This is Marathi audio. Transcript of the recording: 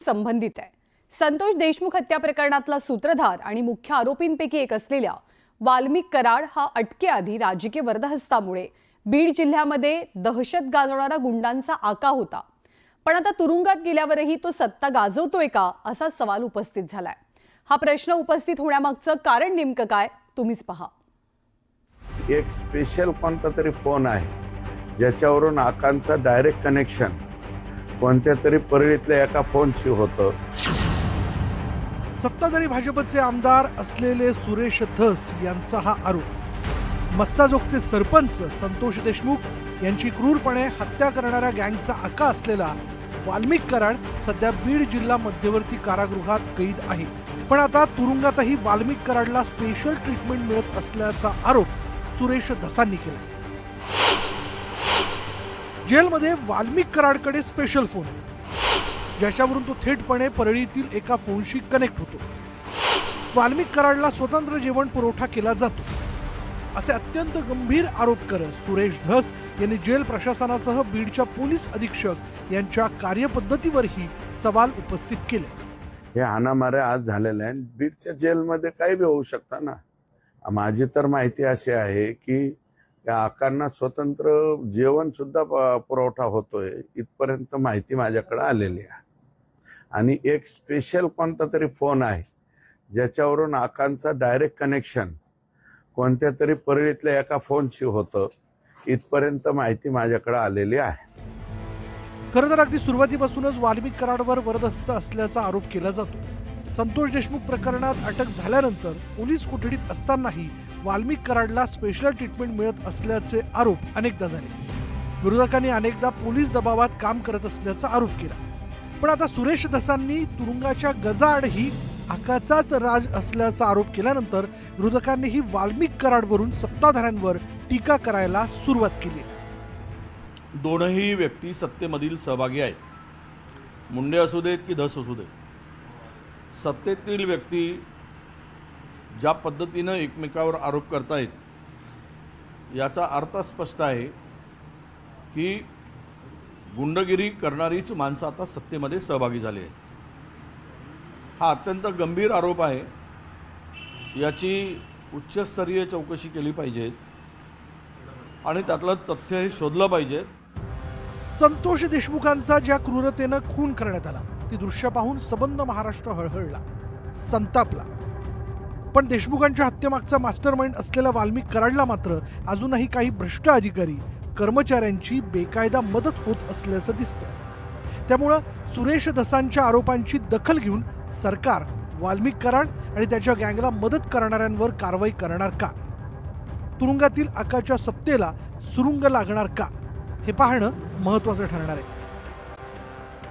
संबंधित आहे। संतोष देशमुख हत्या प्रकरणातला सूत्रधार आणि मुख्य आरोपींपैकी एक असलेल्या वाल्मिक कराड हा अटकेआधी राजकीय वरदहस्तामुळे बीड जिल्ह्यामध्ये दहशत गाजवणारा गुंडांचा आका होता। पण आता तुरुंगात गेल्यावरही तो सत्ता गाजवतोय का असा सवाल उपस्थित झालाय। हा प्रश्न उपस्थित होण्यामागचं कारण नेमकं काय तुम्हीच पहा। एक स्पेशल कोणता तरी फोन आहे ज्याच्यावरून आकांचा डायरेक्ट कनेक्शन कोणत्या तरी परळीतल्या एका फोनशी होतं। सत्ताधारी भाजपचे आमदार असलेले सुरेश धस यांचा हा आरोप। मस्साजोगचे सरपंच संतोष देशमुख यांची क्रूरपणे हत्या करणाऱ्या गँगचा आका असलेला वाल्मिक कराड सध्या बीड जिल्हा मध्यवर्ती कारागृहात कैद आहे। पण आता तुरुंगातही वाल्मिक कराडला स्पेशल ट्रीटमेंट मिळत असल्याचा आरोप सुरेश धसांनी केला। जेलमध्ये वाल्मिक कराडकडे स्पेशल फोन आहे ज्याच्यावरून तो थेटपणे परळीतील एका फोनशी कनेक्ट होतो। वाल्मिक कराडला स्वतंत्र जेवण पुरवठा केला जातो असे अत्यंत गंभीर आरोप करत सुरेश धस यांनी जेल प्रशासनासह बीडच्या पोलीस अधीक्षक यांच्या कार्यपद्धतीवरही सवाल उपस्थित केले। हे हाणामाऱ्या आज झालेल्या आहेत। बीडच्या जेलमध्ये काही बी होऊ शकतं ना। माझी तर माहिती अशी आहे की या आकांना स्वतंत्र जेवण सुद्धा पुरवठा होतोय, इथपर्यंत माहिती माझ्याकडे आलेली आहे। आणि एक स्पेशल कोणता तरी फोन आहे ज्याच्यावरून आकांचा डायरेक्ट कनेक्शन कोणत्या तरी परळीतल्या एका फोनशी होतं, इथपर्यंत माहिती माझ्याकडे आलेली आहे। खरं तर अगदी सुरुवातीपासूनच वाल्मिक कराडवर वरदहस्त असल्याचा आरोप केला जातो। संतोष देशमुख प्रकरणात अटक झाल्यानंतर पोलीस कोठडीत असतानाही वाल्मिक कराडला स्पेशल ट्रीटमेंट मिळत असल्याचे आरोप अनेकदा झाले। विरोधकांनी अनेकदा पोलीस दबावात काम करत असल्याचा आरोप केला। पण आता सुरेश धसांनी तुरुंगाच्या गजाआडही आकाचाच राज असल्याचा आरोप केल्यानंतर विरोधकांनीही वाल्मिक कराडवरून सत्ताधाऱ्यांवर टीका करायला सुरुवात केली। दोनही व्यक्ती सत्तेमधील सहभागी आहेत, मुंडे असू देत की धस असू देत। सत्तेतील व्यक्ती ज्या पद्धतीनं एकमेकावर आरोप करतायत याचा अर्थ स्पष्ट आहे की गुंडगिरी करणारीच माणसं आता सत्तेमध्ये सहभागी झाली आहेत। हा अत्यंत गंभीर आरोप आहे, याची उच्चस्तरीय चौकशी केली पाहिजे आणि त्यातलं तथ्य हे शोधलं पाहिजे। संतोष देशमुखांचा ज्या क्रूरतेनं खून करण्यात आला ती दृश्य पाहून सबंध महाराष्ट्र हळहळला, संतापला। पण देशमुखांच्या हत्येमागचा मास्टरमाइंड असलेला वाल्मिक कराडला मात्र अजूनही काही भ्रष्ट अधिकारी कर्मचाऱ्यांची बेकायदा मदत होत असल्याचं दिसतं। त्यामुळं सुरेश धसांच्या आरोपांची दखल घेऊन सरकार वाल्मिक कराड आणि त्याच्या गँगला मदत करणाऱ्यांवर कारवाई करणार का? तुरुंगातील आकाच्या सत्तेला सुरुंग लागणार का? हे पाहणं महत्त्वाचं ठरणार आहे।